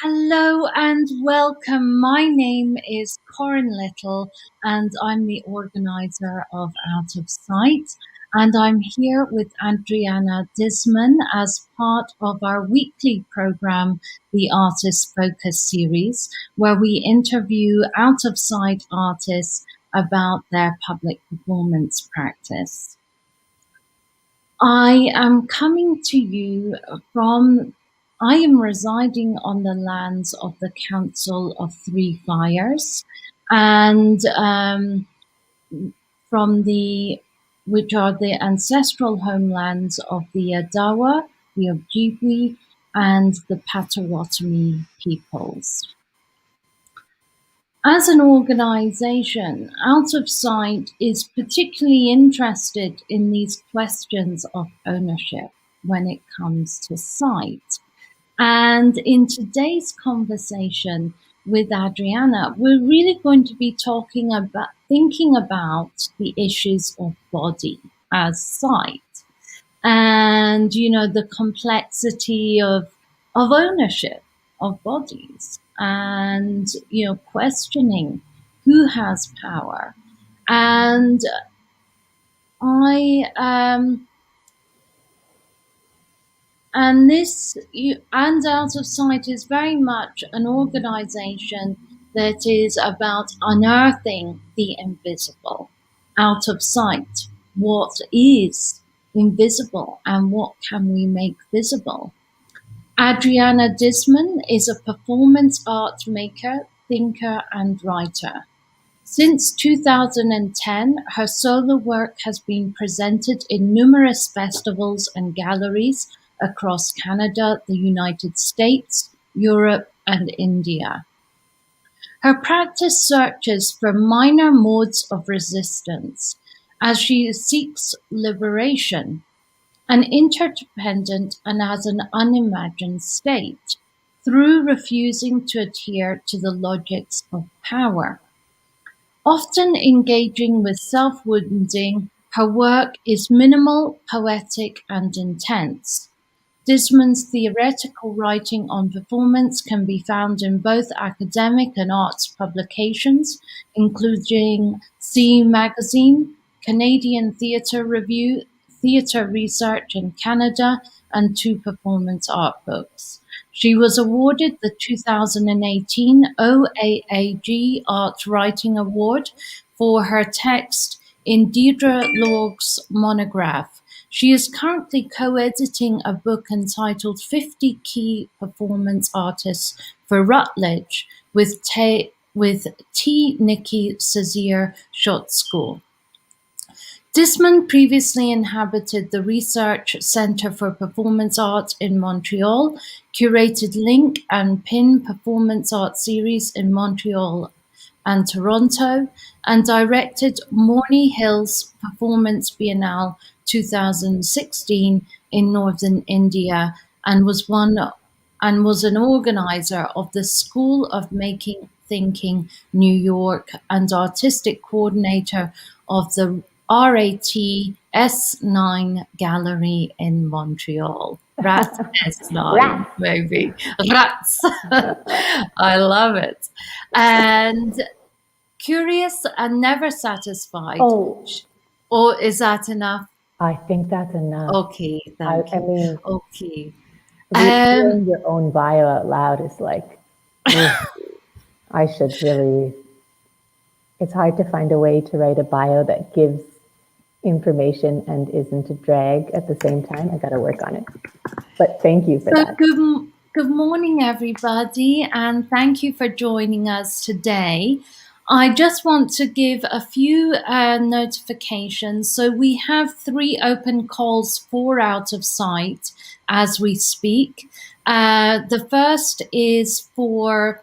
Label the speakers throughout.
Speaker 1: Hello and welcome. My name is Corinne Little and I'm the organizer of Out of Sight. And I'm here with Adriana Disman as part of our weekly program, the Artist Focus series, where we interview out of sight artists about their public performance practice. I am coming to you I am residing on the lands of the Council of Three Fires, and which are the ancestral homelands of the Adawa, the Ojibwe, and the Potawatomi peoples. As an organization, Out of Sight is particularly interested in these questions of ownership when it comes to sight. And in today's conversation with Adriana, we're really going to be thinking about the issues of body as sight and, the complexity of ownership of bodies and, questioning who has power. And and Out of Sight is very much an organization that is about unearthing the invisible. Out of sight, what is invisible and what can we make visible? Adriana Disman is a performance art maker, thinker, and writer. Since 2010, her solo work has been presented in numerous festivals and galleries across Canada, the United States, Europe, and India. Her practice searches for minor modes of resistance as she seeks liberation, an interdependent and as an unimagined state, through refusing to adhere to the logics of power. Often engaging with self-wounding, her work is minimal, poetic, and intense. Disman's theoretical writing on performance can be found in both academic and arts publications, including C Magazine, Canadian Theatre Review, Theatre Research in Canada, and 2 performance art books. She was awarded the 2018 OAAG Art Writing Award for her text in Deirdre Lorg's monograph. She is currently co-editing a book entitled 50 Key Performance Artists for Rutledge with T. Nikki Sazier Shot School. Disman previously inhabited the Research Centre for Performance Art in Montreal, curated Link and Pin Performance Art Series in Montreal and Toronto, and directed Morney Hills Performance Biennale 2016 in Northern India, and was an organizer of the School of Making Thinking New York and artistic coordinator of the RAT S9 Gallery in Montreal. Rat S9, maybe. Rats. I love it. And curious and never satisfied.
Speaker 2: Oh.
Speaker 1: Or is that enough?
Speaker 2: I think that's enough.
Speaker 1: Okay, thank you.
Speaker 2: I mean,
Speaker 1: okay.
Speaker 2: Hearing your own bio out loud is like, I should really, it's hard to find a way to write a bio that gives information and isn't a drag at the same time. I got to work on it. But thank you for that.
Speaker 1: Good morning, everybody, and thank you for joining us today. I just want to give a few notifications. So we have 3 open calls for Out of Sight as we speak. The first is for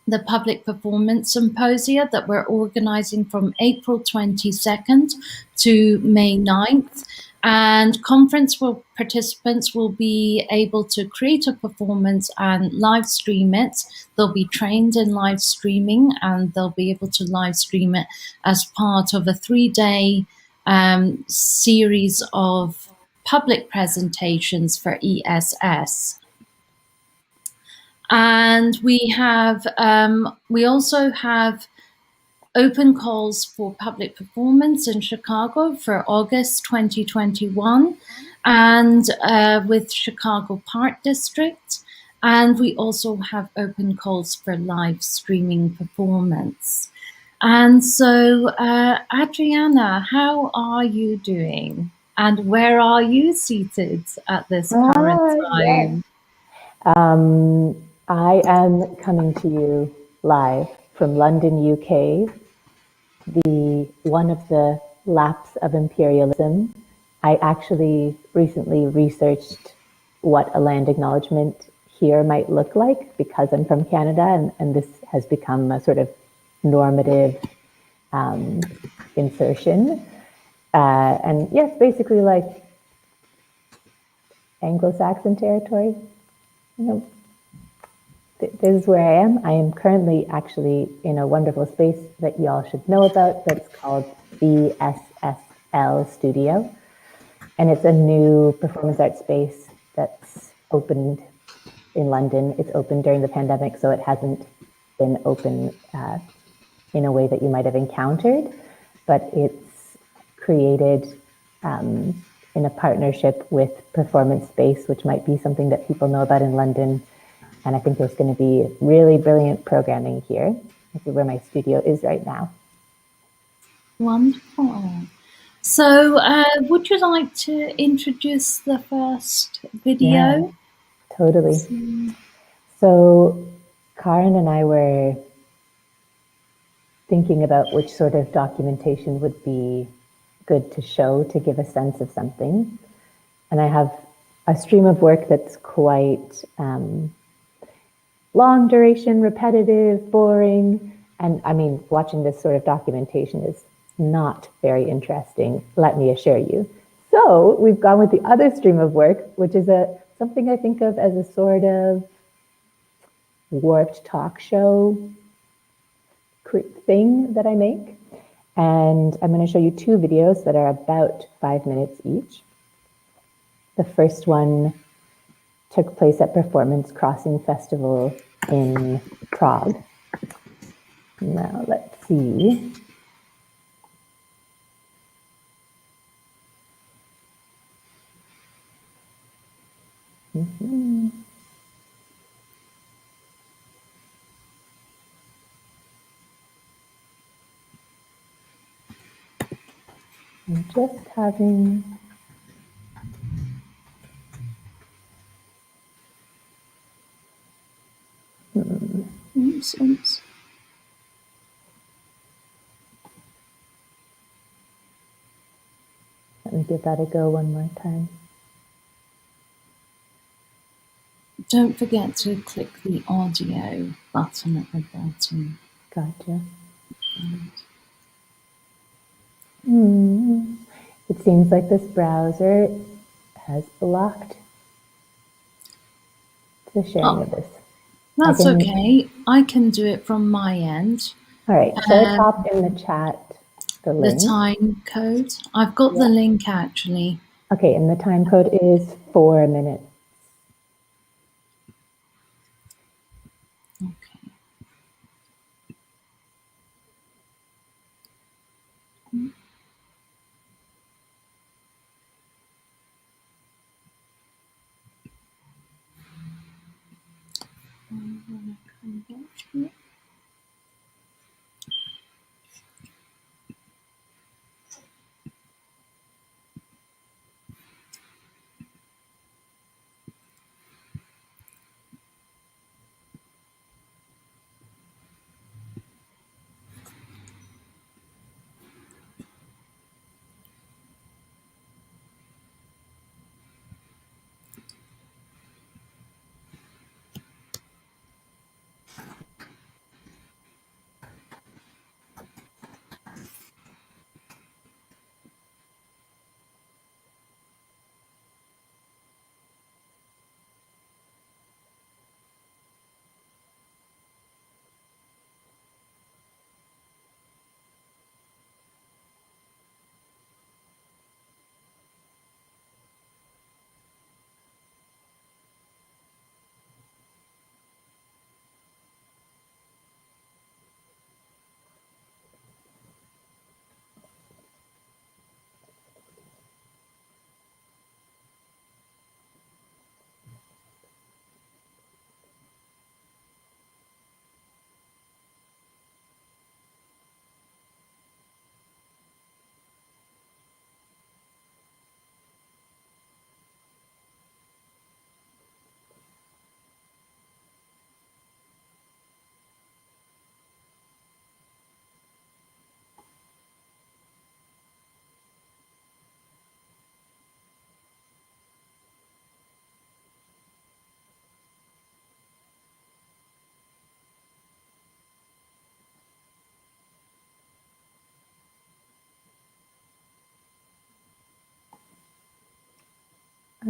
Speaker 1: the public performance symposia that we're organizing from April 22nd to May 9th. And participants will be able to create a performance and live stream it. They'll be trained in live streaming and they'll be able to live stream it as part of a 3-day series of public presentations for ESS. And we also have open calls for public performance in Chicago for August 2021 and with Chicago Park District. And we also have open calls for live streaming performance. And so, Adriana, how are you doing? And where are you seated at this current
Speaker 2: Yes.
Speaker 1: time?
Speaker 2: I am coming to you live from London, UK, the one of the laps of imperialism. I actually recently researched what a land acknowledgement here might look like because I'm from Canada, and this has become a sort of normative insertion. And yes, basically like Anglo-Saxon territory. You know, this is where I am. I am currently actually in a wonderful space that y'all should know about that's called the SSL Studio. And it's a new performance art space that's opened in London. It's opened during the pandemic, so it hasn't been open in a way that you might have encountered, but it's created in a partnership with Performance Space, which might be something that people know about in London. And I think there's going to be really brilliant programming here. This is where my studio is right now.
Speaker 1: Wonderful. So, would you like to introduce the first video?
Speaker 2: Yeah, totally. So, Karen and I were thinking about which sort of documentation would be good to show to give a sense of something. And I have a stream of work that's quite long duration, repetitive, boring. And I mean, watching this sort of documentation is not very interesting, let me assure you. So we've gone with the other stream of work, which is something I think of as a sort of warped talk show thing that I make. And I'm going to show you 2 videos that are about 5 minutes each. The first one took place at Performance Crossing Festival in Prague. Now let's see. I'm just having
Speaker 1: Oops.
Speaker 2: Let me give that a go one more time.
Speaker 1: Don't forget to click the audio button at the bottom.
Speaker 2: Gotcha. It seems like this browser has blocked the sharing of this.
Speaker 1: That's okay. I can do it from my end.
Speaker 2: All right, so I popped in the chat the link.
Speaker 1: The time code. I've got the link actually.
Speaker 2: Okay, and the time code is 4 minutes.
Speaker 1: Okay. I'm gonna come back here.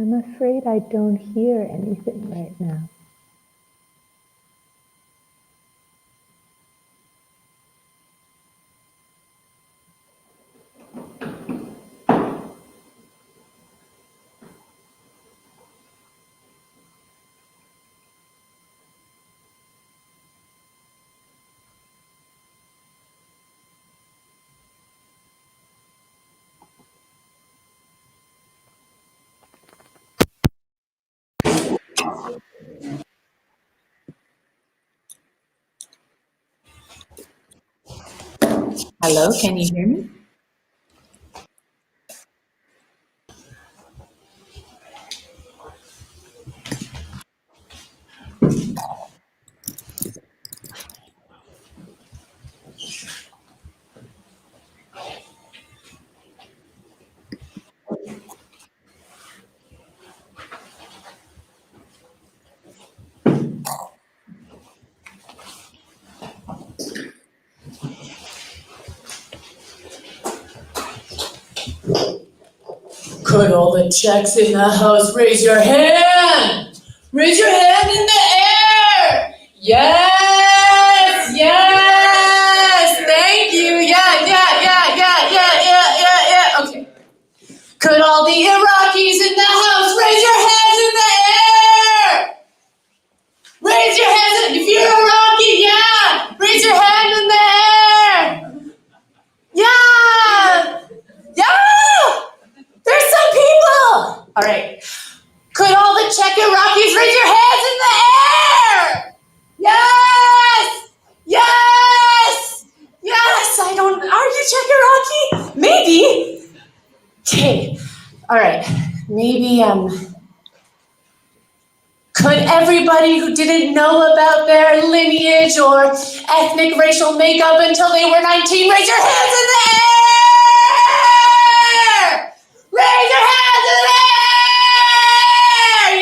Speaker 2: I'm afraid I don't hear anything right now.
Speaker 3: Hello, can you hear me?
Speaker 4: Could all the checks in the house raise your hand? Raise your hand in the air! Yes! Yes! Thank you! Yeah. Okay. Could all the Iraqis in the house raise your hands in the air? Raise your hands if you're Iraqi, yeah! Raise your hand in the air! Yeah! Yeah! There's some people! All right. Could all the Czech Iraqis raise your hands in the air? Yes! Yes! Yes! Are you Czech Iraqi? Maybe. Okay. All right. Maybe, could everybody who didn't know about their lineage or ethnic racial makeup until they were 19 raise your hands in the air? Raise your hands in the air!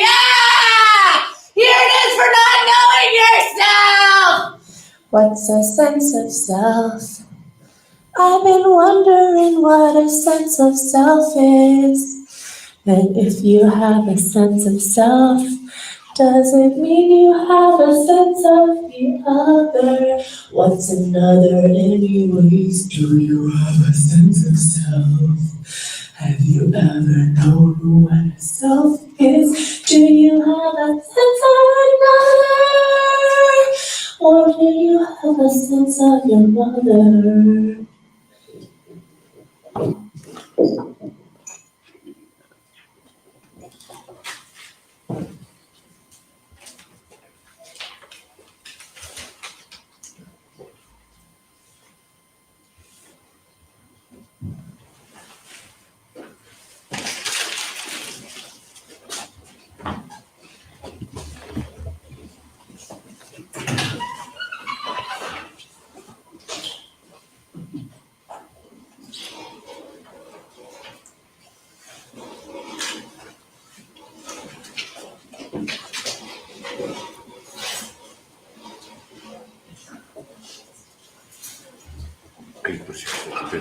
Speaker 4: Yeah! Here it is for not knowing yourself! What's a sense of self? I've been wondering what a sense of self is. And if you have a sense of self, does it mean you have a sense of the other? What's another anyways? Do you have a sense of self? Have you ever known what a self is? Do you have a sense of another? Or do you have a sense of your mother?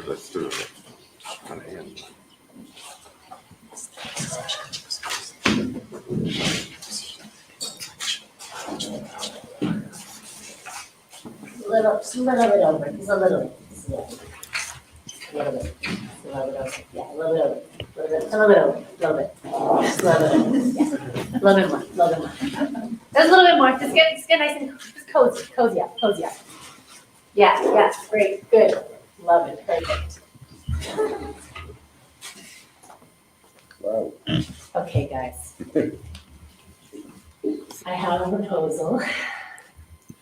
Speaker 5: Let's do it. Kind of hand.
Speaker 4: Just a little bit over, just a little bit. Just a little bit. A little bit over. Yeah, a little bit over. A little bit over. A little bit. Just a little bit. Yeah. A little bit more. A little bit more. Just a little bit more. Just get nice and just cozy up. Cozy up. Yeah. Great. Good. Love it. Perfect.
Speaker 5: Wow.
Speaker 4: Okay, guys. I have a proposal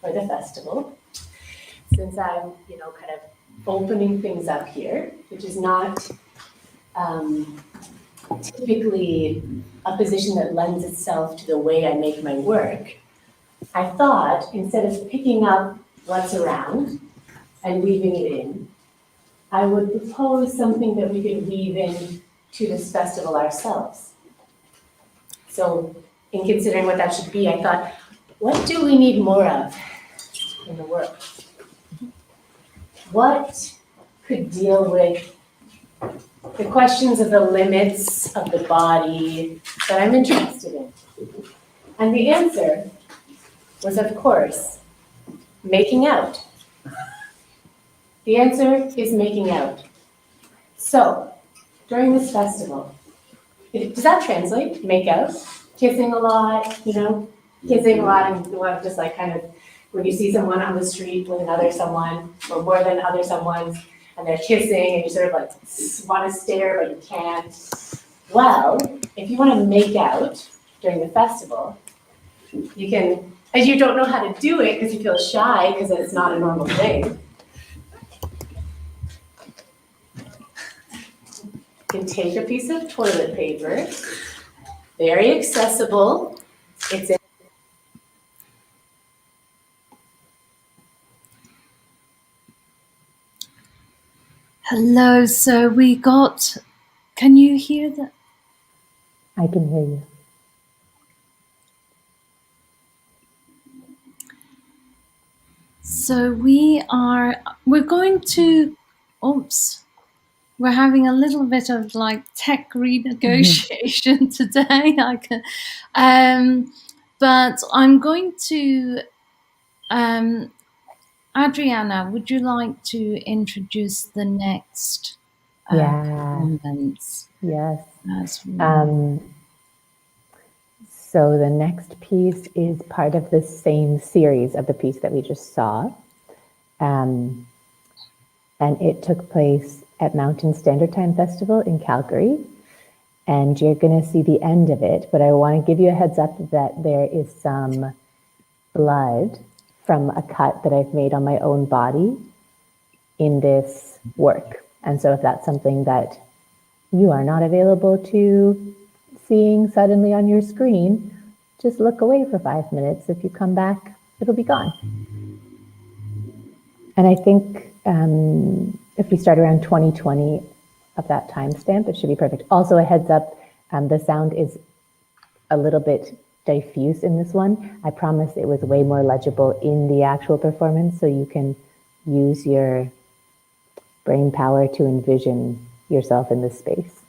Speaker 4: for the festival. Since I'm, kind of opening things up here, which is not typically a position that lends itself to the way I make my work, I thought instead of picking up what's around and weaving it in, I would propose something that we could weave in to this festival ourselves. So in considering what that should be, I thought, what do we need more of in the work? What could deal with the questions of the limits of the body that I'm interested in. And the answer was, of course, making out. The answer is making out. So, during this festival, does that translate? Make out? Kissing a lot, kissing a lot and you want to just like kind of, when you see someone on the street with another someone, or more than other someone's, and they're kissing and you sort of like want to stare but you can't. Well, if you want to make out during the festival, you can, as you don't know how to do it because you feel shy because it's not a normal thing, you can take a piece of toilet paper, very accessible. It's in
Speaker 1: Hello, so we got, can you hear that?
Speaker 2: I can hear you.
Speaker 1: So we're going to, oops, we're having a little bit of like tech renegotiation today. But I'm going to, Adriana, would you like to introduce the next performance?
Speaker 2: Yes.
Speaker 1: Well?
Speaker 2: So the next piece is part of the same series of the piece that we just saw. And it took place at Mountain Standard Time Festival in Calgary. And you're going to see the end of it, but I want to give you a heads up that there is some blood from a cut that I've made on my own body in this work. And so if that's something that you are not available to seeing suddenly on your screen, just look away for 5 minutes. If you come back, it'll be gone. And I think if we start around 2020 of that timestamp, it should be perfect. Also a heads up, the sound is a little bit diffuse in this one. I promise it was way more legible in the actual performance, so you can use your brain power to envision yourself in this space.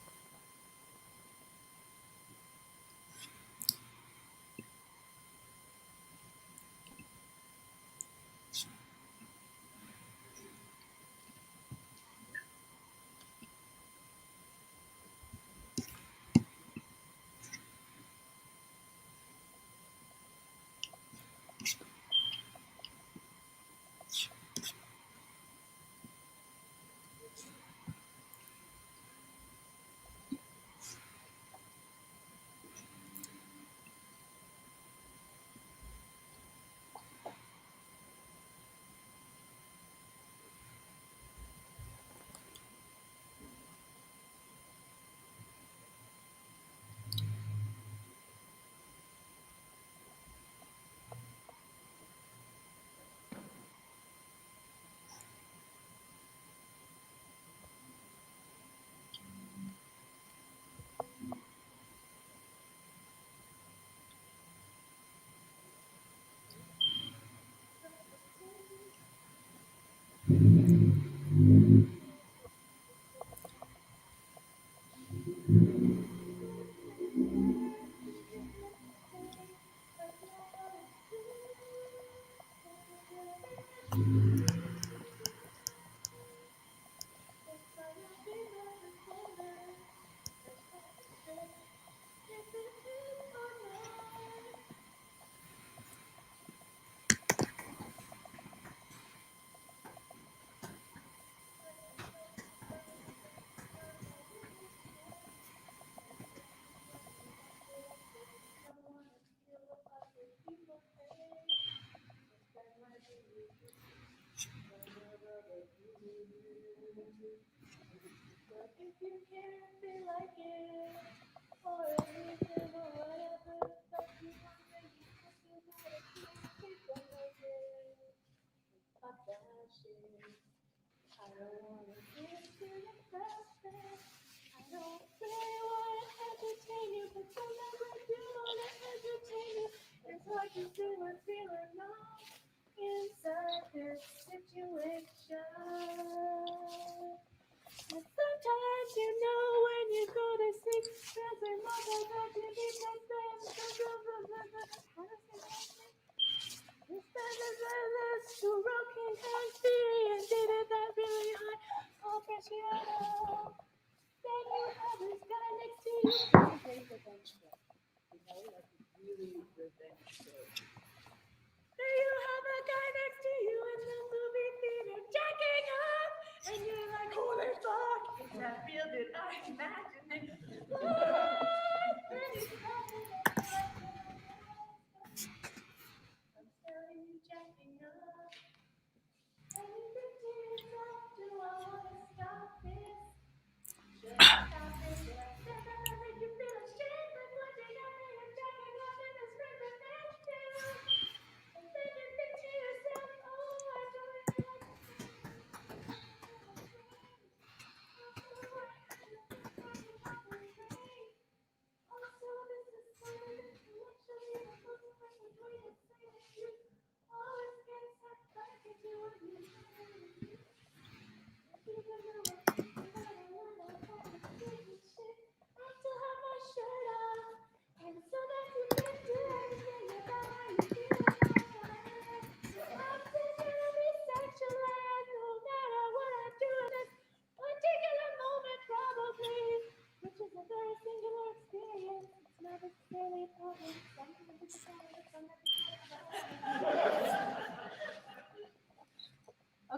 Speaker 4: Sometimes you know you have a guy next to you in the movie theater jacking up, and you're like, holy fuck, is that real? Did I imagine it? I'm telling you, jacking up, and you think to yourself, do I want to stop this? Should I stop this? Should I step up and make you feel ashamed? Like watching a man jacking up in the screen that that's true. And then you think to yourself, oh, I don't really like to also, this is kind of intellectually the most perfect way to say that you always get sucked back into what you say. Even though I think about a lot of fucking stupid shit, I still have my shirt off. And so that you can do anything about how you feel about that. I'm still gonna be sexualized no matter what I do in this particular moment, probably. Which is a very singular experience. It's not necessarily a problem. Some people think it's not, some people think it's not.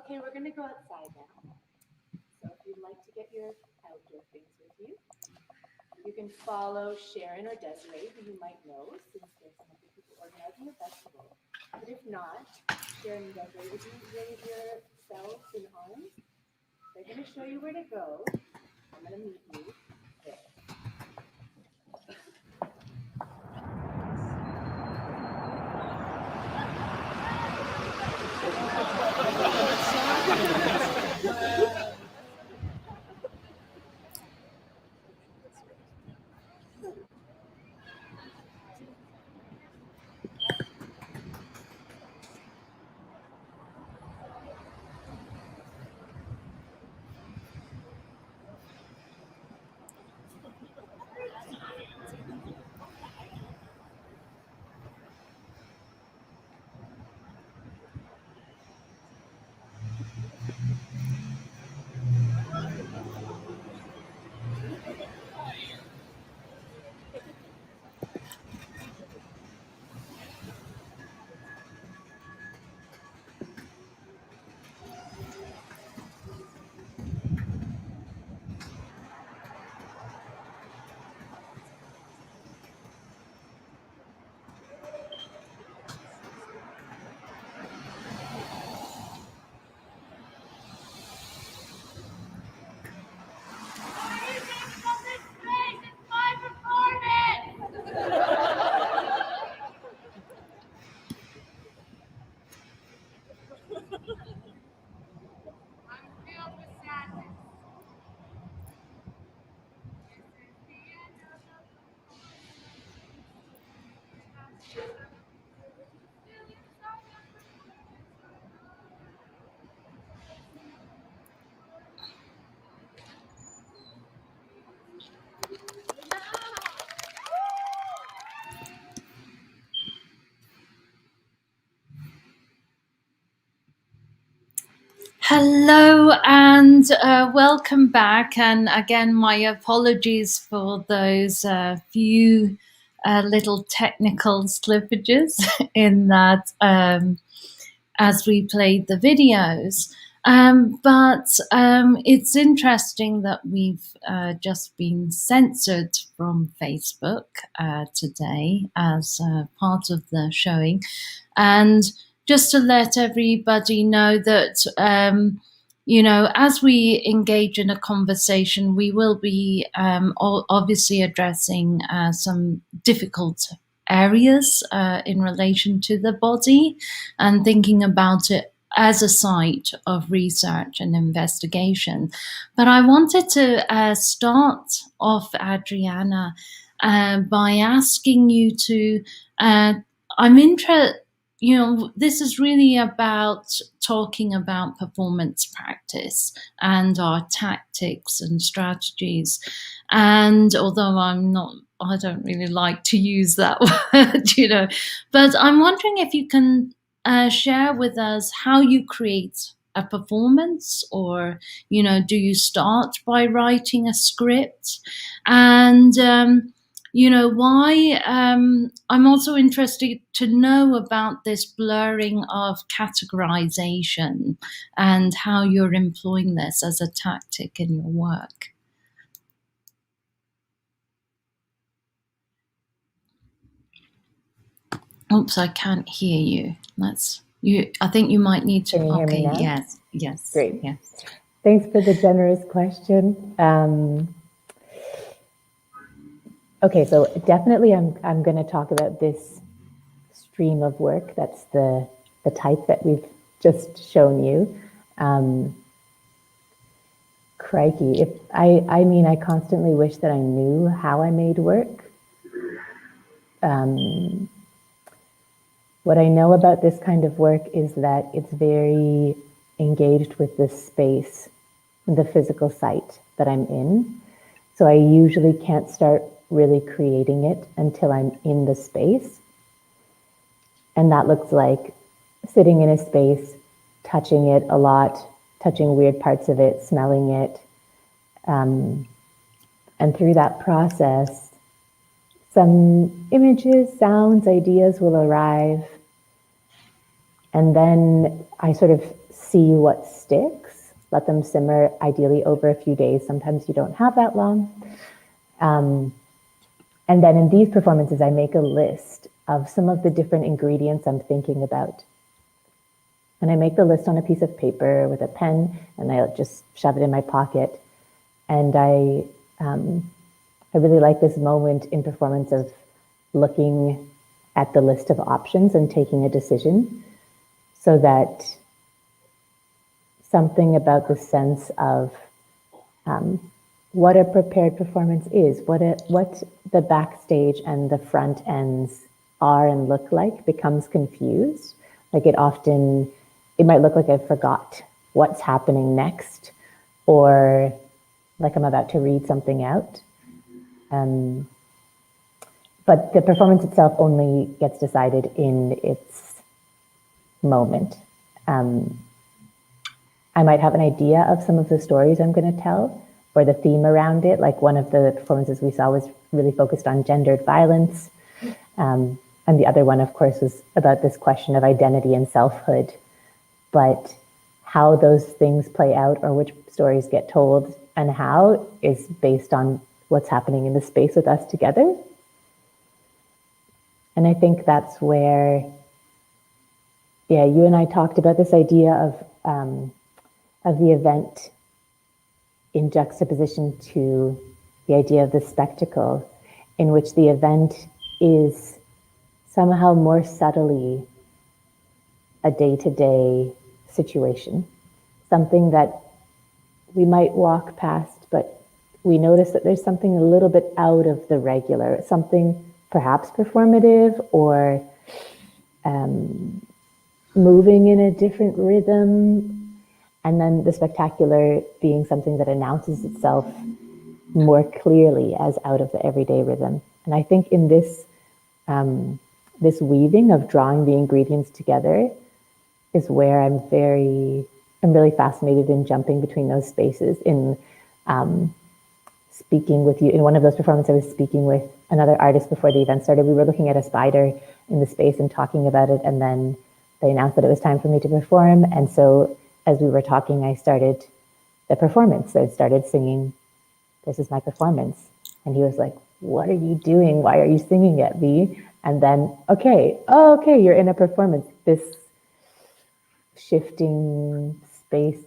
Speaker 4: Okay, we're gonna go outside now. So if you'd like to get your outdoor things with you, you can follow Sharon or Desiree, who you might know, since they're some of the people organizing the festival. But if not, Sharon and Desiree, would you raise yourselves in arms? They're gonna show you where to go. I'm gonna meet you there.
Speaker 1: Hello and welcome back. And again, my apologies for those few little technical slippages in that as we played the videos. But it's interesting that we've just been censored from Facebook today as part of the showing. And just to let everybody know that, as we engage in a conversation, we will be obviously addressing some difficult areas in relation to the body and thinking about it as a site of research and investigation. But I wanted to start off, Adriana, by asking you to, I'm interested, this is really about talking about performance practice and our tactics and strategies. And although I don't really like to use that word, but I'm wondering if you can share with us how you create a performance, or, do you start by writing a script? And, why I'm also interested to know about this blurring of categorization and how you're employing this as a tactic in your work. Oops, I can't hear you. I think you might need to.
Speaker 2: Can you hear me now?
Speaker 1: Yes.
Speaker 2: Great.
Speaker 1: Yes.
Speaker 2: Thanks for the generous question. Okay, so definitely I'm going to talk about this stream of work. That's the type that we've just shown you. Crikey, I constantly wish that I knew how I made work. What I know about this kind of work is that it's very engaged with the space, the physical site that I'm in. So I usually can't start really creating it until I'm in the space. And that looks like sitting in a space, touching it a lot, touching weird parts of it, smelling it. And through that process, some images, sounds, ideas will arrive. And then I sort of see what sticks, let them simmer, ideally over a few days. Sometimes you don't have that long. And then in these performances, I make a list of some of the different ingredients I'm thinking about. And I make the list on a piece of paper with a pen, and I just shove it in my pocket. And I really like this moment in performance of looking at the list of options and taking a decision, so that something about the sense of what a prepared performance is, what the backstage and the front ends are and look like becomes confused. Like it might look like I forgot what's happening next, or like I'm about to read something out. But the performance itself only gets decided in its moment. I might have an idea of some of the stories I'm going to tell, or the theme around it. Like one of the performances we saw was really focused on gendered violence. And the other one, of course, was about this question of identity and selfhood. But how those things play out, or which stories get told and how, is based on what's happening in the space with us together. And I think that's where, you and I talked about this idea of the event in juxtaposition to the idea of the spectacle, in which the event is somehow more subtly a day-to-day situation, something that we might walk past, but we notice that there's something a little bit out of the regular, something perhaps performative or moving in a different rhythm, and then the spectacular being something that announces itself more clearly as out of the everyday rhythm. And I think in this this weaving of drawing the ingredients together is where I'm really fascinated in jumping between those spaces. In speaking with you, in one of those performances, I was speaking with another artist before the event started. We were looking at a spider in the space and talking about it, and then they announced that it was time for me to perform. And so as we were talking, I started the performance. So I started singing, "This is my performance." And he was like, "What are you doing? Why are you singing it, V?" And then, okay, you're in a performance. This shifting space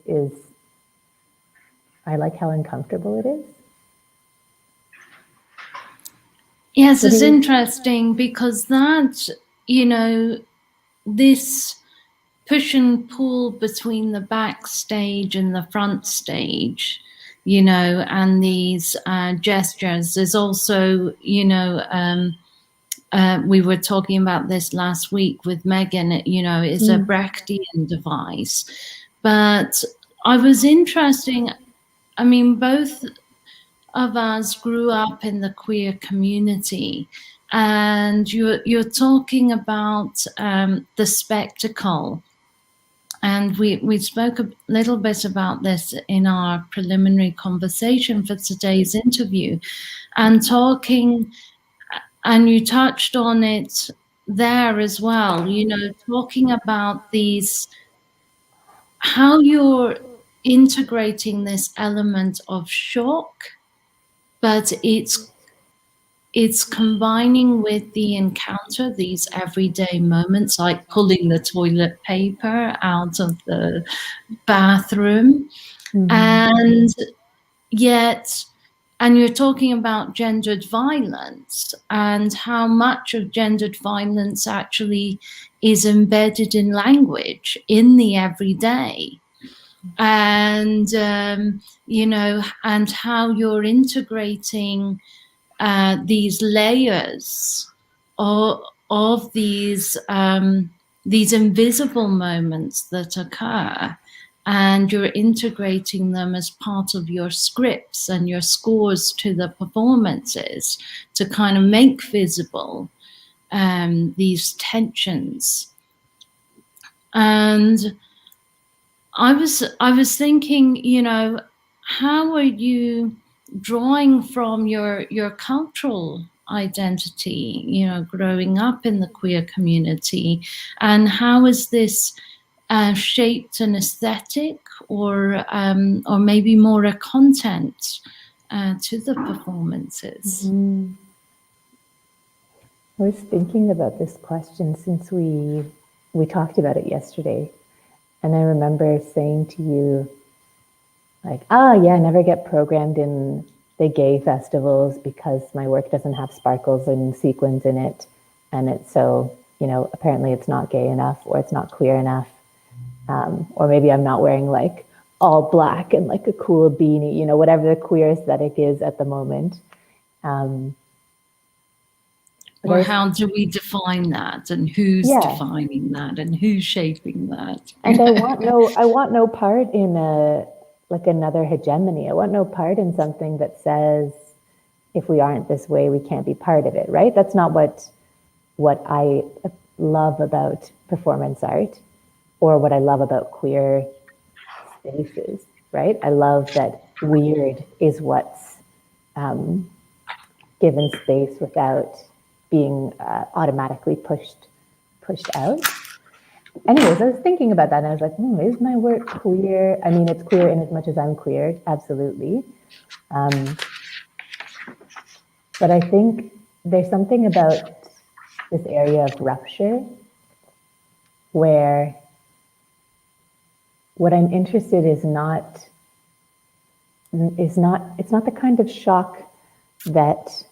Speaker 2: I like how uncomfortable it is.
Speaker 1: Yes, it's interesting because that, this push and pull between the backstage and the front stage, and these gestures. There's also, we were talking about this last week with Megan, is a Brechtian device. But I was interested, both of us grew up in the queer community, and you're talking about the spectacle. And we spoke a little bit about this in our preliminary conversation for today's interview, and talking and you touched on it there as well, talking about these, how you're integrating this element of shock, but it's combining with the encounter, these everyday moments, like pulling the toilet paper out of the bathroom. And yet, and you're talking about gendered violence and how much of gendered violence actually is embedded in language, in the everyday. And, and how you're integrating these layers of these invisible moments that occur, and you're integrating them as part of your scripts and your scores to the performances to kind of make visible these tensions. And I was thinking, how are you drawing from your cultural identity, growing up in the queer community, and how is this shaped an aesthetic or maybe more a content to the performances?
Speaker 2: I was thinking about this question since we talked about it yesterday, and I remember saying to you, like, yeah, I never get programmed in the gay festivals because my work doesn't have sparkles and sequins in it, and it's so, apparently it's not gay enough, or it's not queer enough, or maybe I'm not wearing like all black and like a cool beanie, whatever the queer aesthetic is at the moment.
Speaker 1: Or how do we define that, and who's defining that, and who's shaping that?
Speaker 2: And I want no part in another hegemony. I want no part in something that says, if we aren't this way, we can't be part of it, right? That's not what I love about performance art, or what I love about queer spaces, right? I love that weird is what's given space without being automatically pushed out. Anyways, I was thinking about that, and I was like, is my work queer? I mean, it's queer in as much as I'm queer, absolutely. But I think there's something about this area of rupture where what I'm interested it's not the kind of shock that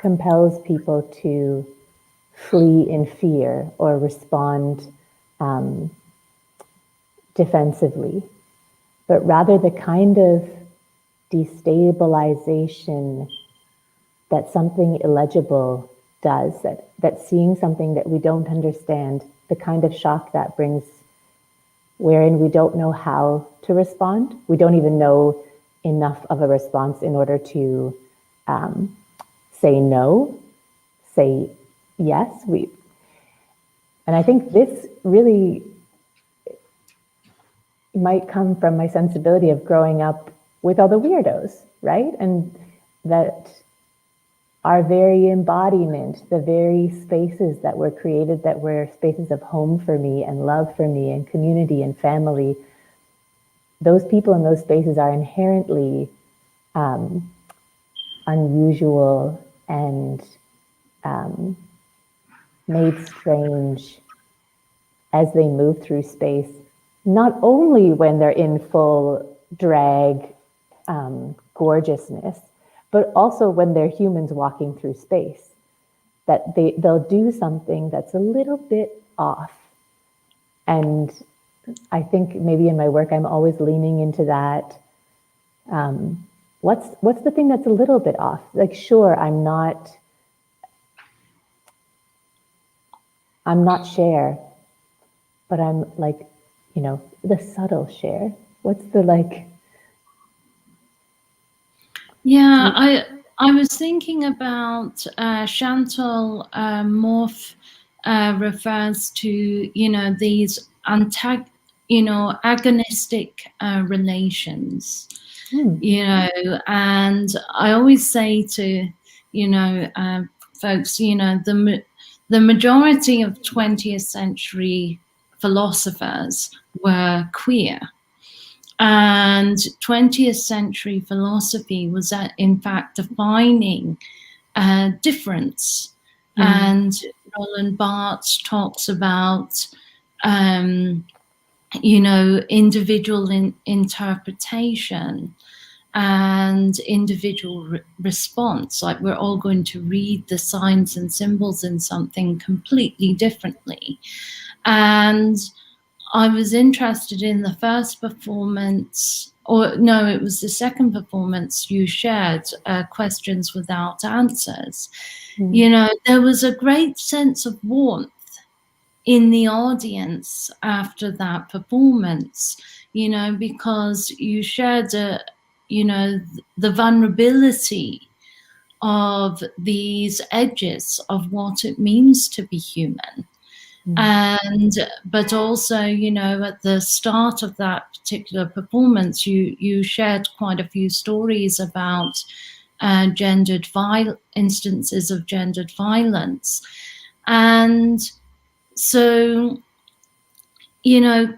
Speaker 2: compels people to flee in fear or respond defensively, but rather the kind of destabilization that something illegible does, that seeing something that we don't understand, the kind of shock that brings, wherein we don't know how to respond. We don't even know enough of a response in order to say no, say yes. And I think this really might come from my sensibility of growing up with all the weirdos, right? And that our very embodiment, the very spaces that were created, that were spaces of home for me and love for me and community and family, those people in those spaces are inherently unusual and made strange as they move through space, not only when they're in full drag gorgeousness, but also when they're humans walking through space, that they'll do something that's a little bit off. And I think maybe in my work, I'm always leaning into that. What's the thing that's a little bit off? Like, sure, I'm not Cher, but I'm like, the subtle Cher. What's the like?
Speaker 1: Yeah, I was thinking about Chantal Mouffe refers to these agonistic relations, and I always say to folks, the majority of 20th century philosophers were queer. And 20th century philosophy was, in fact, defining difference. And Roland Barthes talks about, individual interpretation and individual response. Like, we're all going to read the signs and symbols in something completely differently. And I was interested in the first performance, or no, it was the second performance you shared, Questions Without Answers. There was a great sense of warmth in the audience after that performance, because you shared, the vulnerability of these edges of what it means to be human. But also, at the start of that particular performance, you shared quite a few stories about instances of gendered violence. And so,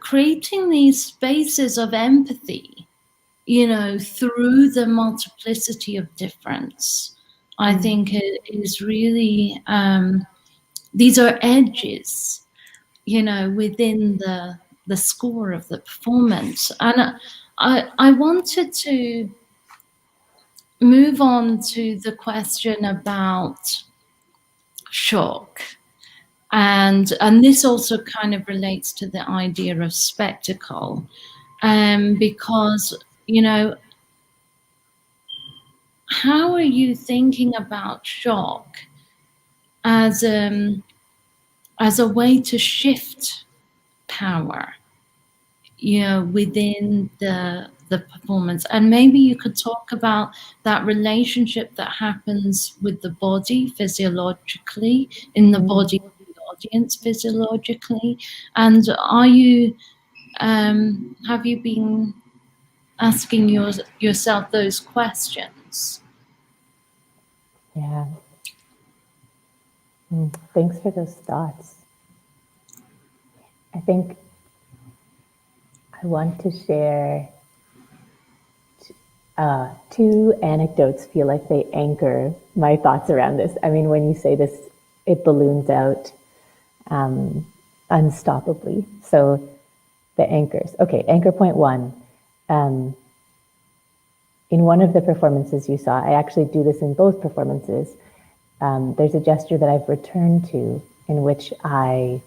Speaker 1: creating these spaces of empathy, through the multiplicity of difference, I think it is really, these are edges, within the score of the performance. And I wanted to move on to the question about shock. And this also kind of relates to the idea of spectacle, because, how are you thinking about shock as a way to shift power, within the performance? And maybe you could talk about that relationship that happens with the body physiologically, in the body of the audience physiologically. And are you, have you been asking yourself those questions?
Speaker 2: Yeah. Thanks for those thoughts. I think I want to share two anecdotes. Feel like they anchor my thoughts around this. I mean, when you say this, it balloons out unstoppably. So the anchors. Okay, anchor point one. In one of the performances you saw, I actually do this in both performances. There's a gesture that I've returned to in which I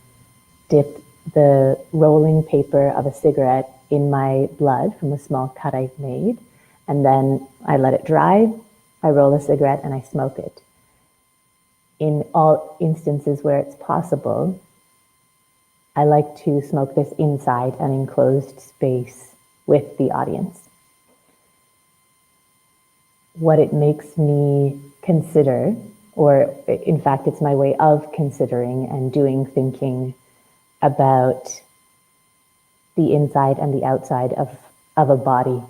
Speaker 2: dip the rolling paper of a cigarette in my blood from a small cut I've made, and then I let it dry, I roll a cigarette, and I smoke it. In all instances where it's possible, I like to smoke this inside an enclosed space with the audience. What it makes me consider, or in fact, it's my way of considering and doing thinking about the inside and the outside of a body,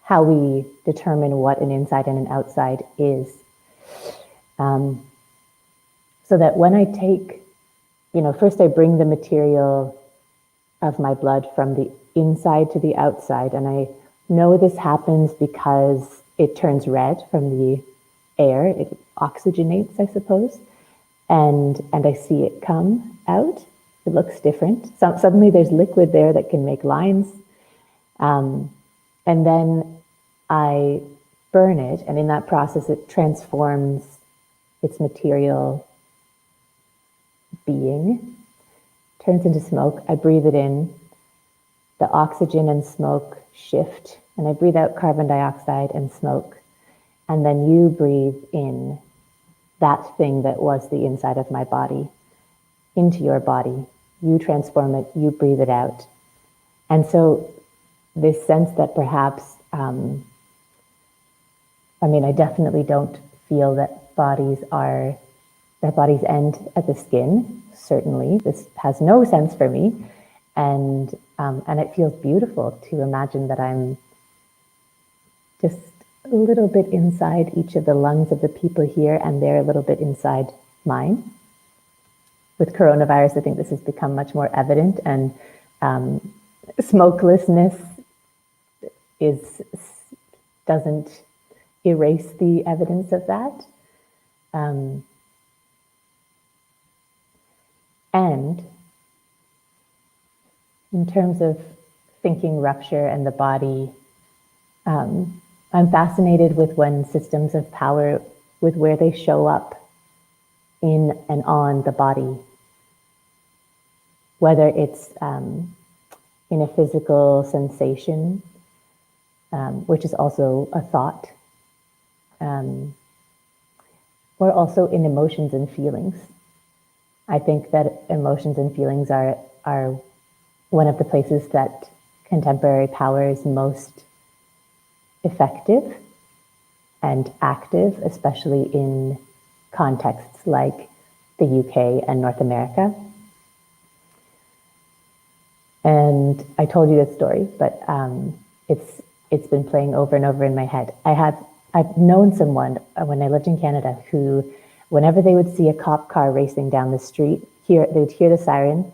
Speaker 2: how we determine what an inside and an outside is. So that when I take, first I bring the material of my blood from the inside to the outside, and I know this happens because it turns red from the air, it oxygenates, I suppose, and I see it come out. It looks different. Suddenly there's liquid there that can make lines. And then I burn it, and in that process it transforms its material being, turns into smoke. I breathe it in. The oxygen and smoke shift, and I breathe out carbon dioxide and smoke. And then you breathe in that thing that was the inside of my body into your body. You transform it, you breathe it out. And so this sense that perhaps, I definitely don't feel that bodies end at the skin. Certainly, this has no sense for me. And it feels beautiful to imagine that I'm just a little bit inside each of the lungs of the people here, and they're a little bit inside mine. With coronavirus, I think this has become much more evident, and smokelessness doesn't erase the evidence of that. And in terms of thinking rupture and the body, I'm fascinated with when systems of power, with where they show up in and on the body, whether it's in a physical sensation, which is also a thought, or also in emotions and feelings. I think that emotions and feelings are one of the places that contemporary power is most effective and active, especially in contexts like the UK and North America. And I told you this story, but it's been playing over and over in my head. I've known someone when I lived in Canada who, whenever they would see a cop car racing down the street, they would hear the siren,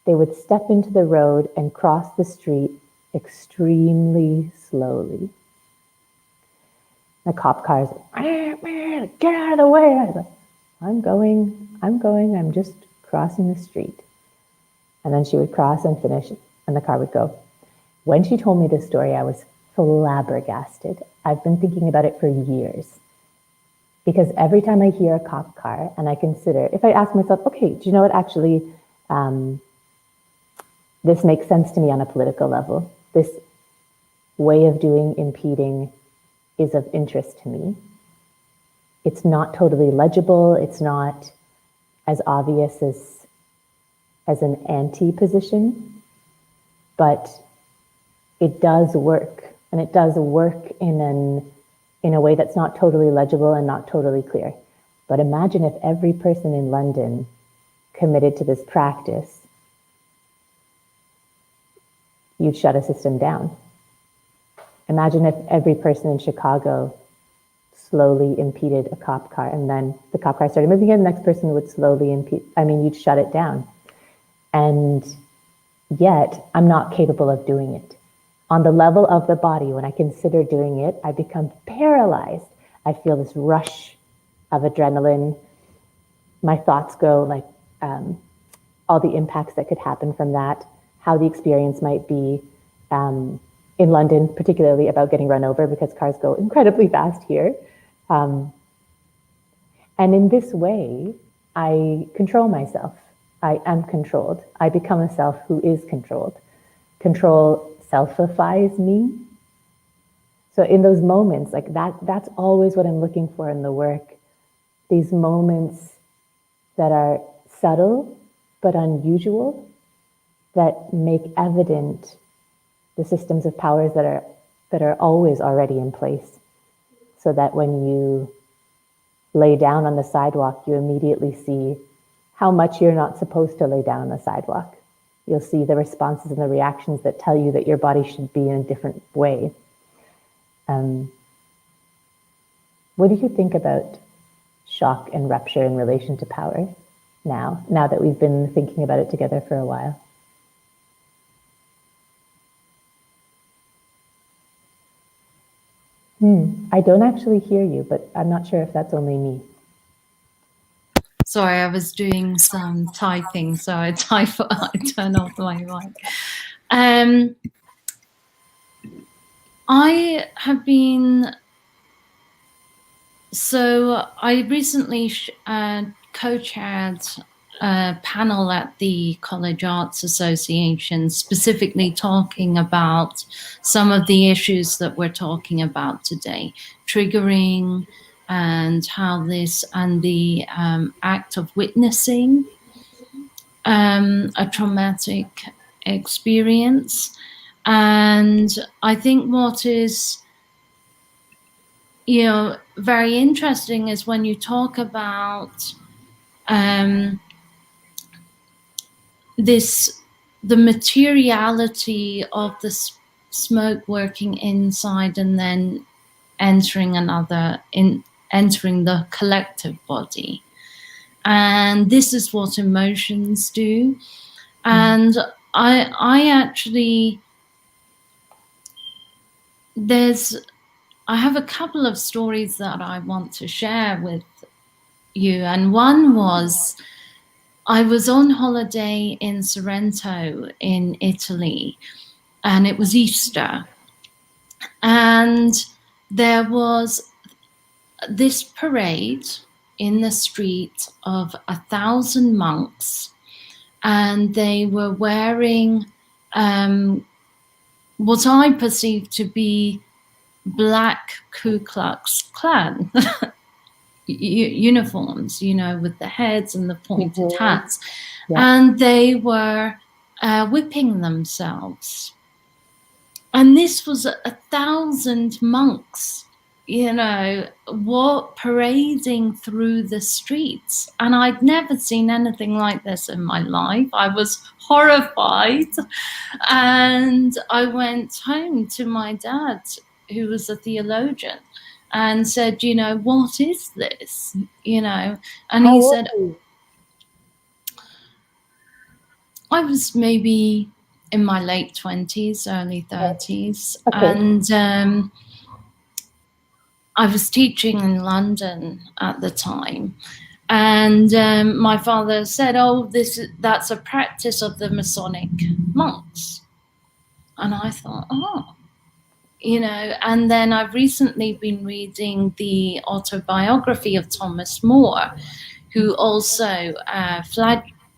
Speaker 2: they would step into the road and cross the street extremely slowly. The cop car's like, get out of the way. I was like, I'm going, I'm just crossing the street. And then she would cross and finish, and the car would go. When she told me this story, I was flabbergasted. I've been thinking about it for years. Because every time I hear a cop car, and I consider, if I ask myself, okay, do you know what, actually, this makes sense to me on a political level. This way of doing impeding is of interest to me. It's not totally legible. It's not as obvious as an anti-position, but it does work. And it does work in a way that's not totally legible and not totally clear. But imagine if every person in London committed to this practice, you'd shut a system down. Imagine if every person in Chicago slowly impeded a cop car, and then the cop car started moving again, the next person would slowly impede. I mean, you'd shut it down. And yet, I'm not capable of doing it. On the level of the body, when I consider doing it, I become paralyzed. I feel this rush of adrenaline. My thoughts go like all the impacts that could happen from that, how the experience might be in London, particularly about getting run over because cars go incredibly fast here. And in this way, I control myself. I am controlled. I become a self who is controlled. Control selfifies me. So in those moments, like that's always what I'm looking for in the work. These moments that are subtle but unusual, that make evident the systems of powers that are always already in place. So that when you lay down on the sidewalk, you immediately see how much you're not supposed to lay down on the sidewalk. You'll see the responses and the reactions that tell you that your body should be in a different way. What do you think about shock and rupture in relation to power now that we've been thinking about it together for a while? I don't actually hear you, but I'm not sure if that's only me.
Speaker 1: Sorry, I was doing some typing, so I turn off my mic. I have been, so I recently co-chaired a panel at the College Arts Association, specifically talking about some of the issues that we're talking about today, triggering, and how this and the act of witnessing a traumatic experience. And I think what is, very interesting is when you talk about the materiality of the smoke working inside and then entering entering the collective body. And this is what emotions do. And I actually, I have a couple of stories that I want to share with you. And one was, I was on holiday in Sorrento in Italy, and it was Easter. And there was this parade in the street of 1,000 monks, and they were wearing what I perceived to be black Ku Klux Klan uniforms, with the heads and the pointed hats.
Speaker 2: Yeah.
Speaker 1: And they were whipping themselves. And this was 1,000 monks, parading through the streets. And I'd never seen anything like this in my life. I was horrified. And I went home to my dad, who was a theologian, and said, what is this? And
Speaker 2: How
Speaker 1: he
Speaker 2: old
Speaker 1: said,
Speaker 2: are you?
Speaker 1: I was maybe in my late 20s, early 30s.
Speaker 2: Okay.
Speaker 1: And I was teaching in London at the time. And my father said, that's a practice of the Masonic monks. And I thought, and then I've recently been reading the autobiography of Thomas More, who also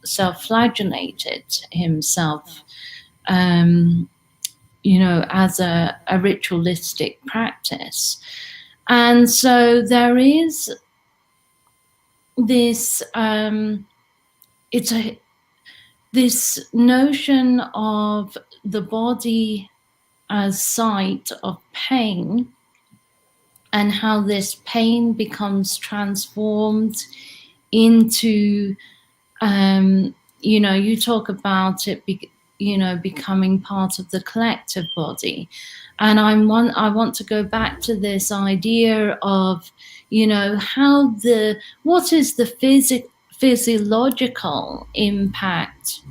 Speaker 1: self-flagellated himself, as a ritualistic practice. And so there is this, this notion of the body as site of pain, and how this pain becomes transformed into, you talk about it, becoming part of the collective body. And I want to go back to this idea of, what is the physiological impact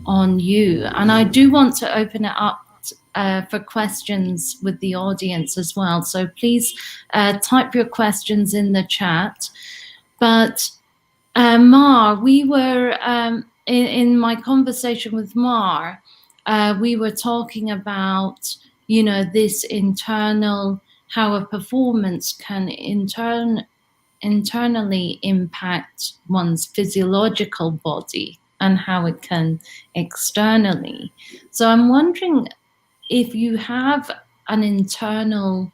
Speaker 1: on you. And I do want to open it up for questions with the audience as well. So please type your questions in the chat. But Mar, we were, in my conversation with Mar, we were talking about, this internal, how a performance can internally impact one's physiological body, and how it can externally. So I'm wondering if you have an internal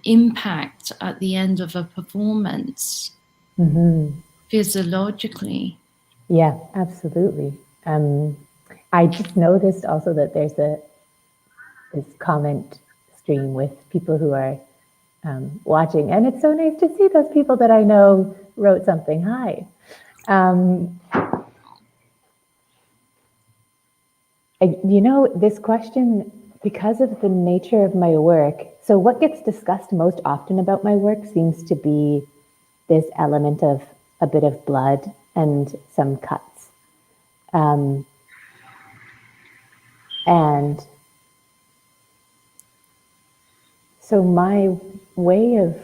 Speaker 1: impact at the end of a performance, physiologically.
Speaker 2: Yeah, absolutely. I just noticed also that there's this comment stream with people who are watching, and it's so nice to see those people that I know wrote something. Hi. This question, because of the nature of my work, so what gets discussed most often about my work seems to be this element of a bit of blood and some cuts. And so my way of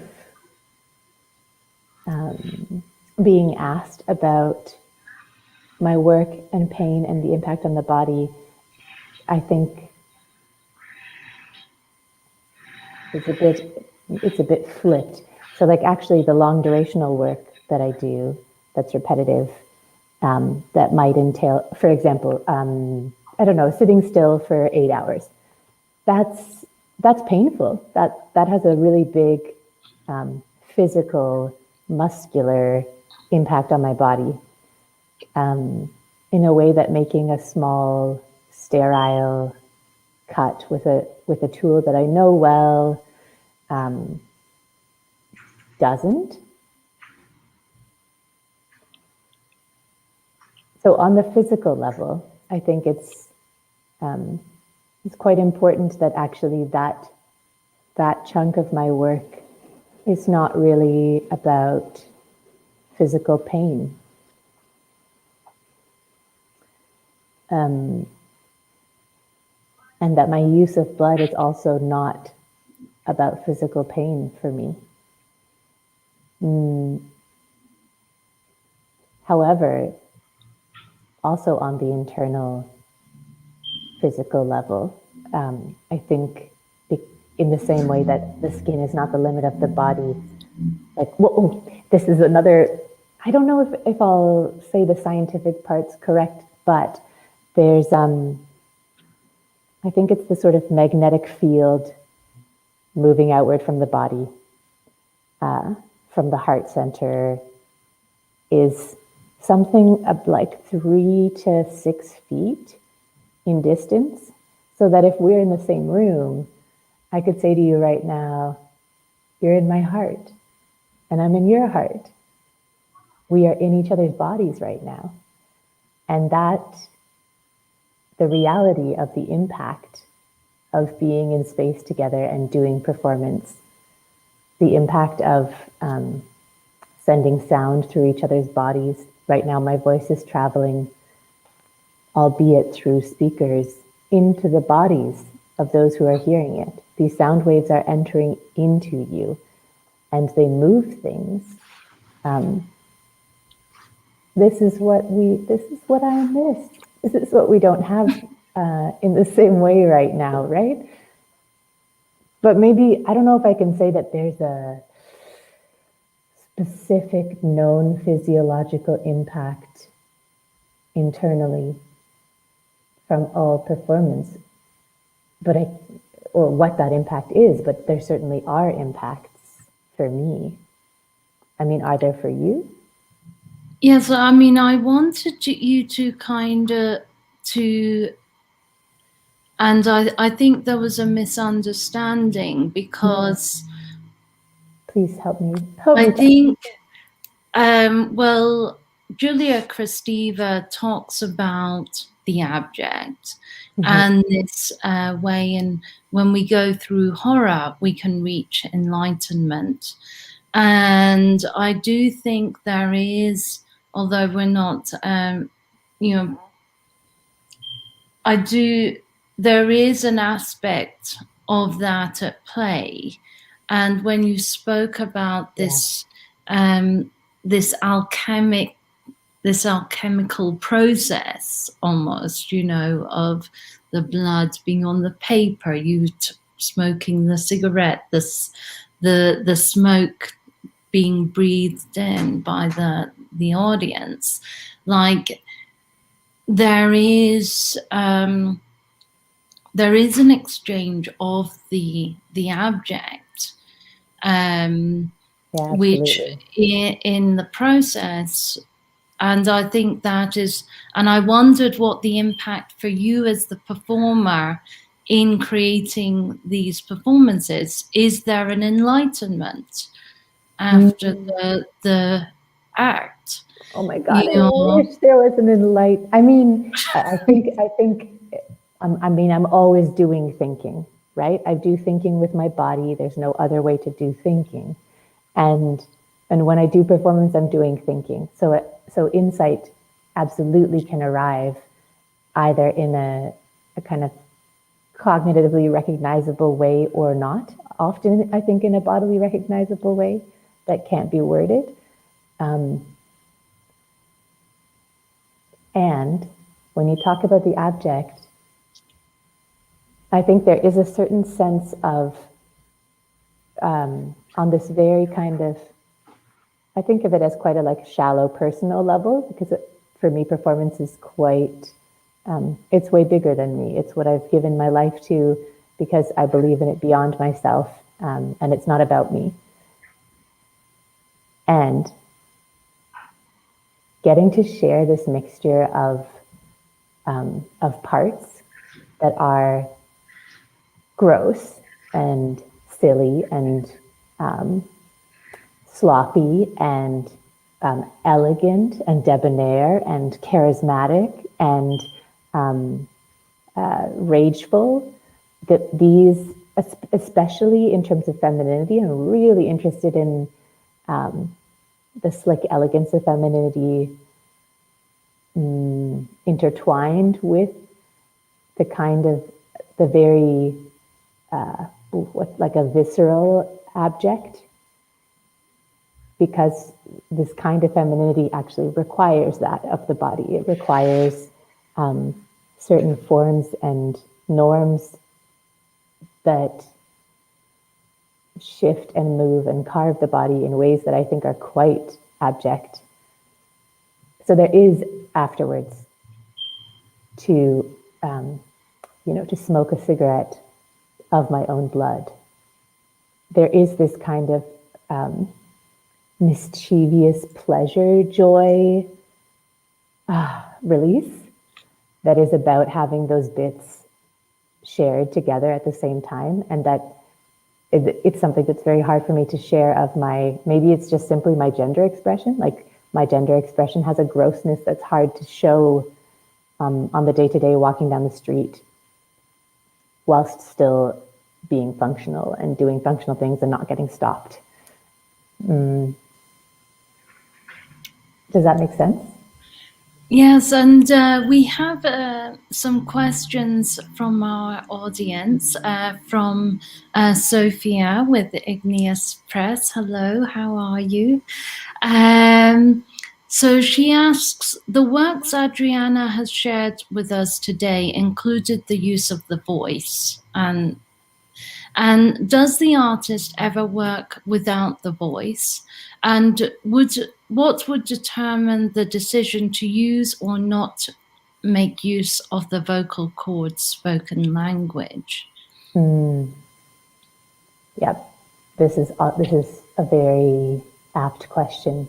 Speaker 2: being asked about my work and pain and the impact on the body, I think it's a bit flipped. So like actually the long durational work that I do that's repetitive, that might entail, for example, I don't know, sitting still for 8 hours. That's painful. That has a really big physical, muscular impact on my body, in a way that making a small, sterile cut with a tool that I know well doesn't. So on the physical level, I think it's quite important that actually that that chunk of my work is not really about physical pain. And that my use of blood is also not about physical pain for me. However, also on the internal physical level, I think in the same way that the skin is not the limit of the body, like, whoa, this is another, I don't know if I'll say the scientific part's correct, but there's, I think it's the sort of magnetic field moving outward from the body, from the heart center, is something of like 3 to 6 feet in distance, so that if we're in the same room, I could say to you right now, you're in my heart, and I'm in your heart. We are in each other's bodies right now. And that, the reality of the impact of being in space together and doing performance, the impact of sending sound through each other's bodies. Right now, my voice is traveling, albeit through speakers, into the bodies of those who are hearing it. These sound waves are entering into you, and they move things. This is what I miss. This is what we don't have in the same way right now, right? But maybe, I don't know if I can say that there's a specific known physiological impact internally from all performance, or what that impact is, but there certainly are impacts for me. I mean, are there for you?
Speaker 1: Yes, I mean, I wanted you to kind of and I think there was a misunderstanding because
Speaker 2: Please help me.
Speaker 1: I think, well, Julia Kristeva talks about the abject and this way, and when we go through horror, we can reach enlightenment. And I do think there is, although we're not, there is an aspect of that at play. And when you spoke about this, this alchemical process almost, of the blood being on the paper, you smoking the cigarette, the smoke being breathed in by the audience, like there is an exchange of the abject, which in the process, and I think that is, and I wondered what the impact for you as the performer in creating these performances. Is there an enlightenment after the act?
Speaker 2: Oh my God, I wish there was an enlightenment. I mean, I think I'm always doing thinking, right? I do thinking with my body. There's no other way to do thinking. And when I do performance, I'm doing thinking. So insight absolutely can arrive either in a kind of cognitively recognizable way or not. Often, I think, in a bodily recognizable way that can't be worded. And when you talk about the abject, I think there is a certain sense of, on this very kind of, I think of it as quite a shallow personal level, because for me, performance is quite, it's way bigger than me. It's what I've given my life to because I believe in it beyond myself, and it's not about me. And getting to share this mixture of parts that are gross and silly and sloppy and elegant and debonair and charismatic and rageful, that these especially in terms of femininity. I'm really interested in the slick elegance of femininity intertwined with the kind of the very like a visceral abject, because this kind of femininity actually requires that of the body. It requires certain forms and norms that shift and move and carve the body in ways that I think are quite abject. So there is afterwards to, to smoke a cigarette of my own blood. There is this kind of mischievous pleasure, joy, release that is about having those bits shared together at the same time. And that it's something that's very hard for me to share of maybe it's just simply my gender expression. Like my gender expression has a grossness that's hard to show on the day-to-day walking down the street whilst still being functional and doing functional things and not getting stopped. Does that make sense?
Speaker 1: Yes, and we have some questions from our audience, from Sophia with the Igneous Press. Hello, how are you? So she asks, the works Adriana has shared with us today included the use of the voice, and does the artist ever work without the voice? And what would determine the decision to use or not make use of the vocal cords spoken language?
Speaker 2: Yep, this is a very apt question.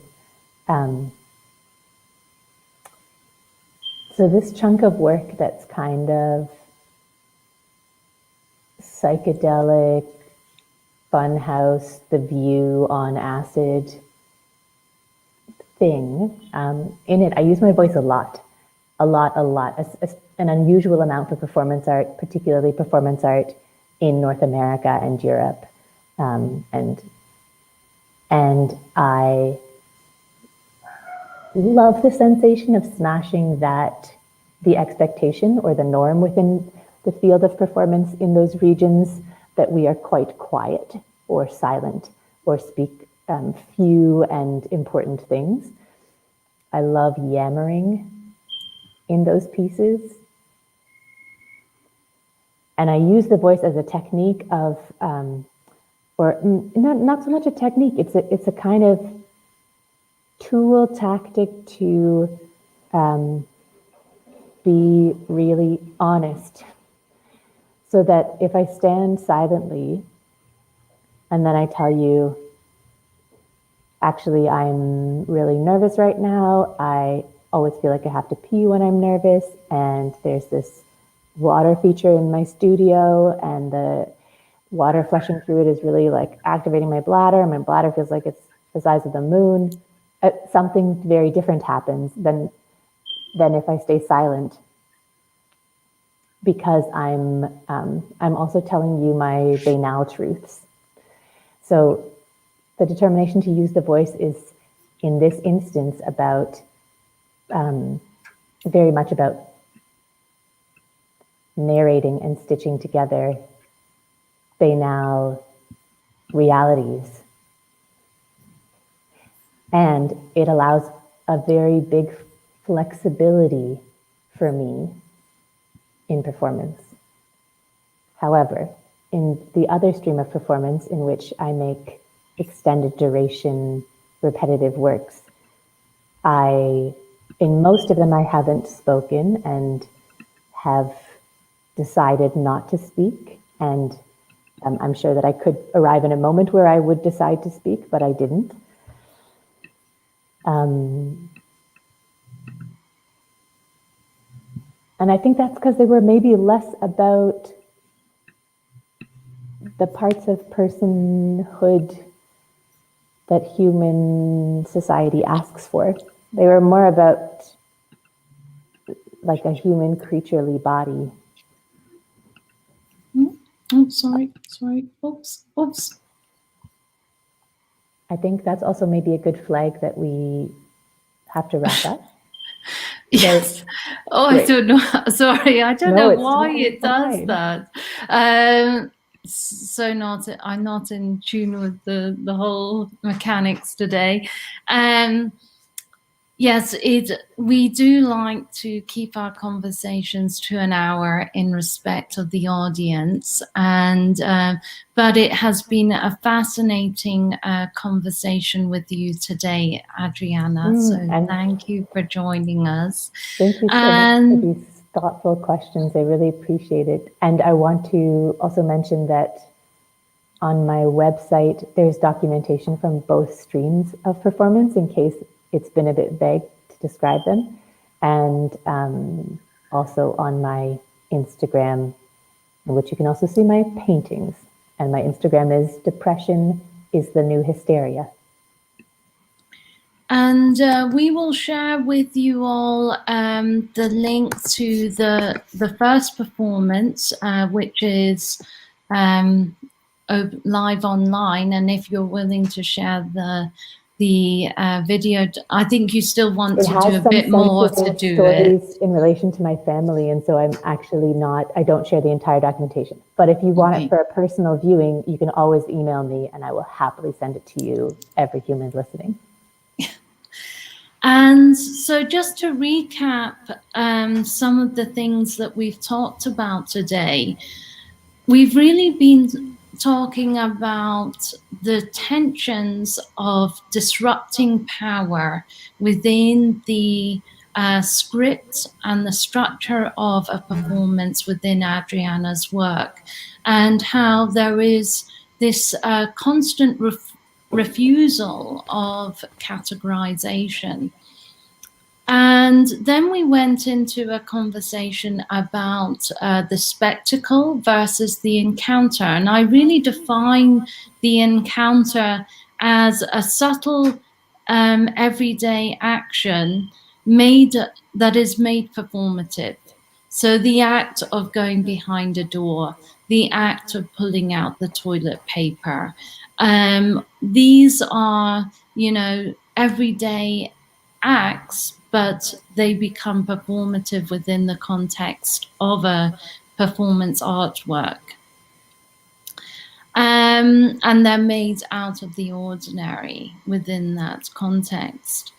Speaker 2: So this chunk of work that's kind of psychedelic, funhouse, The View on acid thing, in it I use my voice a lot, an unusual amount for performance art, particularly performance art in North America and Europe. And I love the sensation of smashing the expectation or the norm within the field of performance in those regions, that we are quite quiet or silent or speak few and important things. I love yammering in those pieces. And I use the voice as a technique of, or not so much a technique, it's a kind of tool, tactic to be really honest. So that if I stand silently and then I tell you, actually, I'm really nervous right now. I always feel like I have to pee when I'm nervous. And there's this water feature in my studio, and the water flushing through it is really like activating my bladder. My bladder feels like it's the size of the moon. Something very different happens than if I stay silent, because I'm also telling you my banal truths. So the determination to use the voice is, in this instance, about very much about narrating and stitching together banal realities. And it allows a very big flexibility for me in performance. However, in the other stream of performance, in which I make extended duration, repetitive works, in most of them I haven't spoken and have decided not to speak. And I'm sure that I could arrive in a moment where I would decide to speak, but I didn't. And I think that's because they were maybe less about the parts of personhood that human society asks for. They were more about like a human creaturely body.
Speaker 1: Oh, sorry. Oops.
Speaker 2: I think that's also maybe a good flag that we have to wrap up.
Speaker 1: Yes. Oh,
Speaker 2: Great.
Speaker 1: I don't know. Sorry, I don't know
Speaker 2: it's
Speaker 1: why
Speaker 2: totally
Speaker 1: it does
Speaker 2: fine.
Speaker 1: that. I'm not in tune with the whole mechanics today. Yes, we do like to keep our conversations to an hour in respect of the audience, and but it has been a fascinating conversation with you today, Adriana. So
Speaker 2: and
Speaker 1: thank you for joining us.
Speaker 2: thank you so much for these thoughtful questions. I really appreciate it. And I want to also mention that on my website, there's documentation from both streams of performance in case it's been a bit vague to describe them. And also on my Instagram, in which you can also see my paintings. And my Instagram is Depression is the New Hysteria.
Speaker 1: And we will share with you all the link to the first performance, which is live online. And if you're willing to share the video, I think you still want to do a bit more to do
Speaker 2: stories in relation to my family, and so I'm actually I don't share the entire documentation. But if you want it for a personal viewing, you can always email me and I will happily send it to you, every human listening.
Speaker 1: And so just to recap some of the things that we've talked about today, we've really been talking about the tensions of disrupting power within the script and the structure of a performance within Adriana's work, and how there is this constant refusal of categorization. And then we went into a conversation about the spectacle versus the encounter. And I really define the encounter as a subtle, everyday action that is made performative. So the act of going behind a door, the act of pulling out the toilet paper, these are, everyday acts, but they become performative within the context of a performance artwork. And they're made out of the ordinary within that context.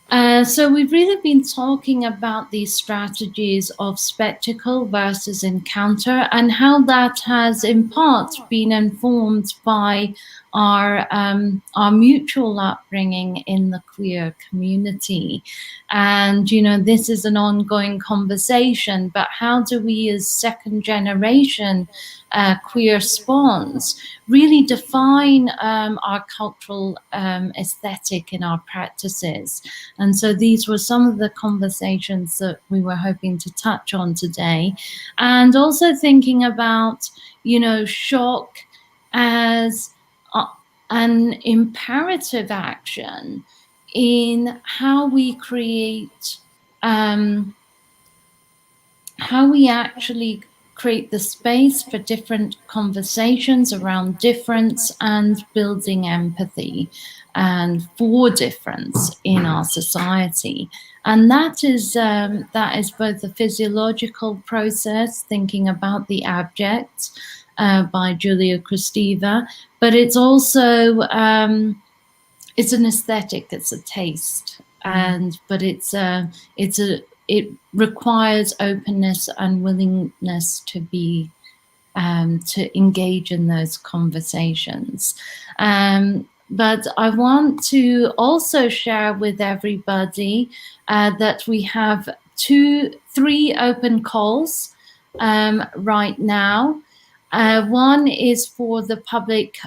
Speaker 1: So we've really been talking about these strategies of spectacle versus encounter, and how that has in part been informed by our mutual upbringing in the queer community. And, this is an ongoing conversation, but how do we as second generation queer spawns really define our cultural aesthetic in our practices? And so these were some of the conversations that we were hoping to touch on today. And also thinking about, shock as an imperative action in how we create, how we actually create the space for different conversations around difference and building empathy and for difference in our society. And that is both a physiological process, thinking about the abject by Julia Kristeva, but it's also it's an aesthetic, it's a taste, but it requires openness and willingness to be to engage in those conversations. But I want to also share with everybody that we have 3 open calls right now. One is for the public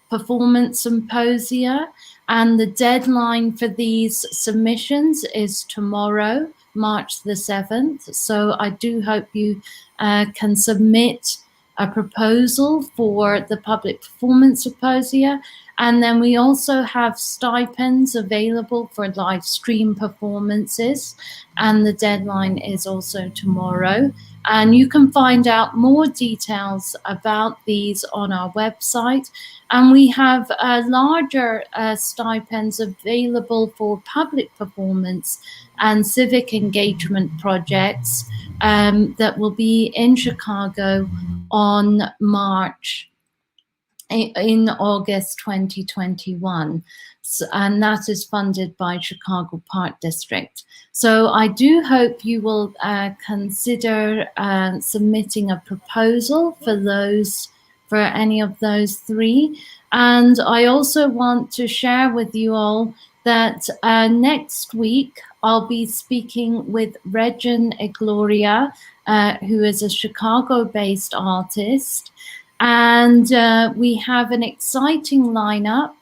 Speaker 1: performance symposia, and the deadline for these submissions is tomorrow, March the 7th. So I do hope you can submit a proposal for the public performance symposia. And then we also have stipends available for live stream performances, and the deadline is also tomorrow. And you can find out more details about these on our website. And we have larger stipends available for public performance and civic engagement projects that will be in Chicago on in August 2021. And that is funded by Chicago Park District. So I do hope you will consider submitting a proposal for any of those three. And I also want to share with you all that next week I'll be speaking with Regin Egloria, who is a Chicago-based artist. And we have an exciting lineup.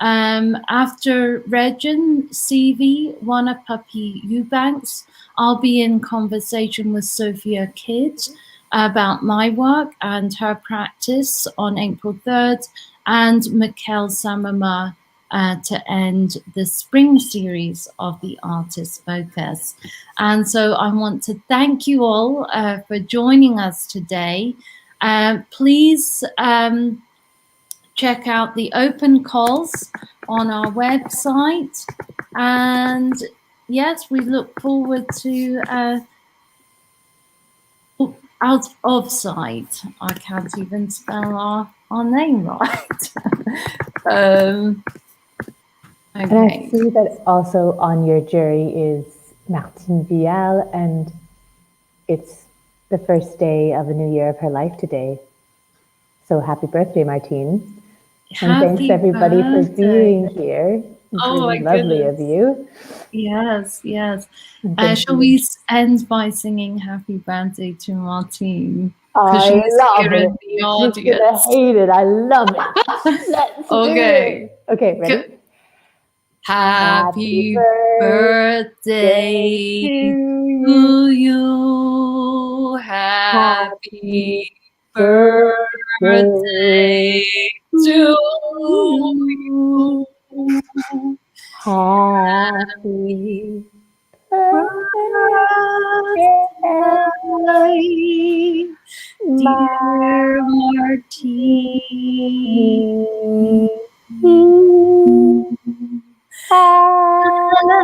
Speaker 1: After Regin, CV, Wanapapi Eubanks, I'll be in conversation with Sophia Kidd about my work and her practice on April 3rd, and Mikkel Samama to end the spring series of the Artist Focus. And so I want to thank you all for joining us today. Please check out the open calls on our website. And yes, we look forward to out of sight. I can't even spell our name right. Okay.
Speaker 2: And I see that also on your jury is Martine Vial, and it's the first day of a new year of her life today. So happy birthday, Martine. And thanks everybody for being here. It's really lovely of you.
Speaker 1: Yes, yes. Shall we end by singing happy birthday to Martine?
Speaker 2: I love it.
Speaker 1: In the audience.
Speaker 2: She's gonna hate it. I love it. Let's do it. Okay, ready?
Speaker 1: Happy birthday to you. Happy birthday to you.
Speaker 2: Happy
Speaker 1: birthday, dear Martine. Happy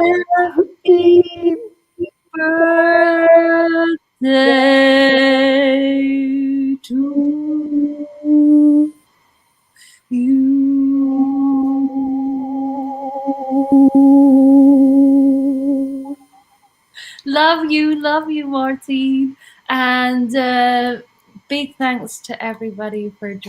Speaker 1: birthday to you. Love you, Martine. And big thanks to everybody for joining.